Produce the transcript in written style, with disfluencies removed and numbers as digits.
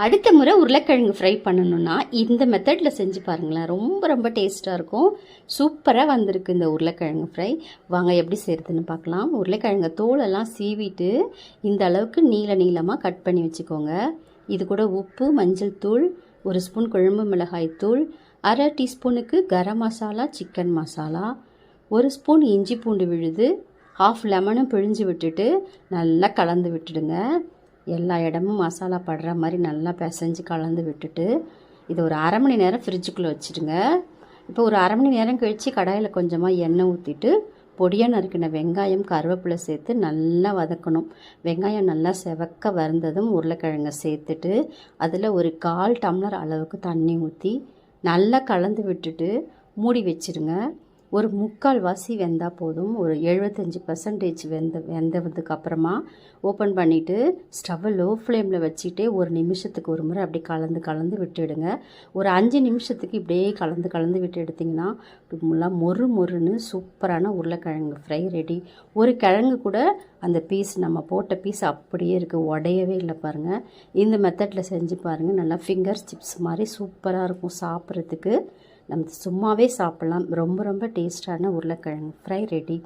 அடுத்த முறை உருளைக்கிழங்கு ஃப்ரை பண்ணணுன்னா இந்த மெத்தடில் செஞ்சு பாருங்களேன். ரொம்ப ரொம்ப டேஸ்ட்டாக இருக்கும். சூப்பராக வந்திருக்கு இந்த உருளைக்கிழங்கு ஃப்ரை. வாங்க எப்படி செய்கிறதுன்னு பார்க்கலாம். உருளைக்கிழங்கு தோலெல்லாம் சீவிட்டு இந்த அளவுக்கு நீளமாக கட் பண்ணி வச்சுக்கோங்க. இது கூட உப்பு, மஞ்சள் தூள், 1 ஸ்பூன் குழம்பு மிளகாய் தூள், அரை டீஸ்பூனுக்கு கரம் மசாலா, சிக்கன் மசாலா, 1 ஸ்பூன் இஞ்சி பூண்டு விழுது, 1/2 லெமனும் பிழிஞ்சு விட்டுட்டு நல்லா கலந்து விட்டுடுங்க. எல்லா இடமும் மசாலா படுற மாதிரி நல்லா பிசைஞ்சு கலந்து விட்டுட்டு இதை ஒரு அரை மணி நேரம் ஃப்ரிட்ஜுக்குள்ளே வச்சுடுங்க. இப்போ ஒரு அரை மணி நேரம் கழித்து கடாயில் கொஞ்சமாக எண்ணெய் ஊற்றிட்டு பொடியாக நறுக்கின வெங்காயம், கருவேப்பிலை சேர்த்து நல்லா வதக்கணும். வெங்காயம் நல்லா செவக்க வறுந்ததும் உருளைக்கிழங்கை சேர்த்துட்டு அதில் ஒரு 1/4 டம்ளர் அளவுக்கு தண்ணி ஊற்றி நல்லா கலந்து விட்டுட்டு மூடி வச்சுருங்க. ஒரு 3/4 வாசி வெந்தால் போதும். ஒரு 75% வெந்ததுக்கு அப்புறமா ஓப்பன் பண்ணிவிட்டு ஸ்டவ்வை லோ ஃப்ளேமில் வச்சுட்டே 1 நிமிஷத்துக்கு ஒரு முறை அப்படியே கலந்து விட்டுடுங்க. ஒரு 5 நிமிஷத்துக்கு இப்படியே கலந்து விட்டு எடுத்திங்கன்னா நல்லா மொறுன்னு சூப்பரான உருளைக்கிழங்கு ஃப்ரை ரெடி. ஒரு கிழங்கு கூட அந்த பீஸ் நம்ம போட்ட பீஸ் அப்படியே இருக்குது, உடையவே இல்லை பாருங்கள். இந்த மெத்தடில் செஞ்சு பாருங்கள். நல்லா ஃபிங்கர் சிப்ஸ் மாதிரி சூப்பராக இருக்கும் சாப்பிட்றதுக்கு. நம்ம சும்மாவே சாப்பிட்லாம். ரொம்ப ரொம்ப டேஸ்டான உருளைக்கிழங்கு ஃப்ரை ரெடி.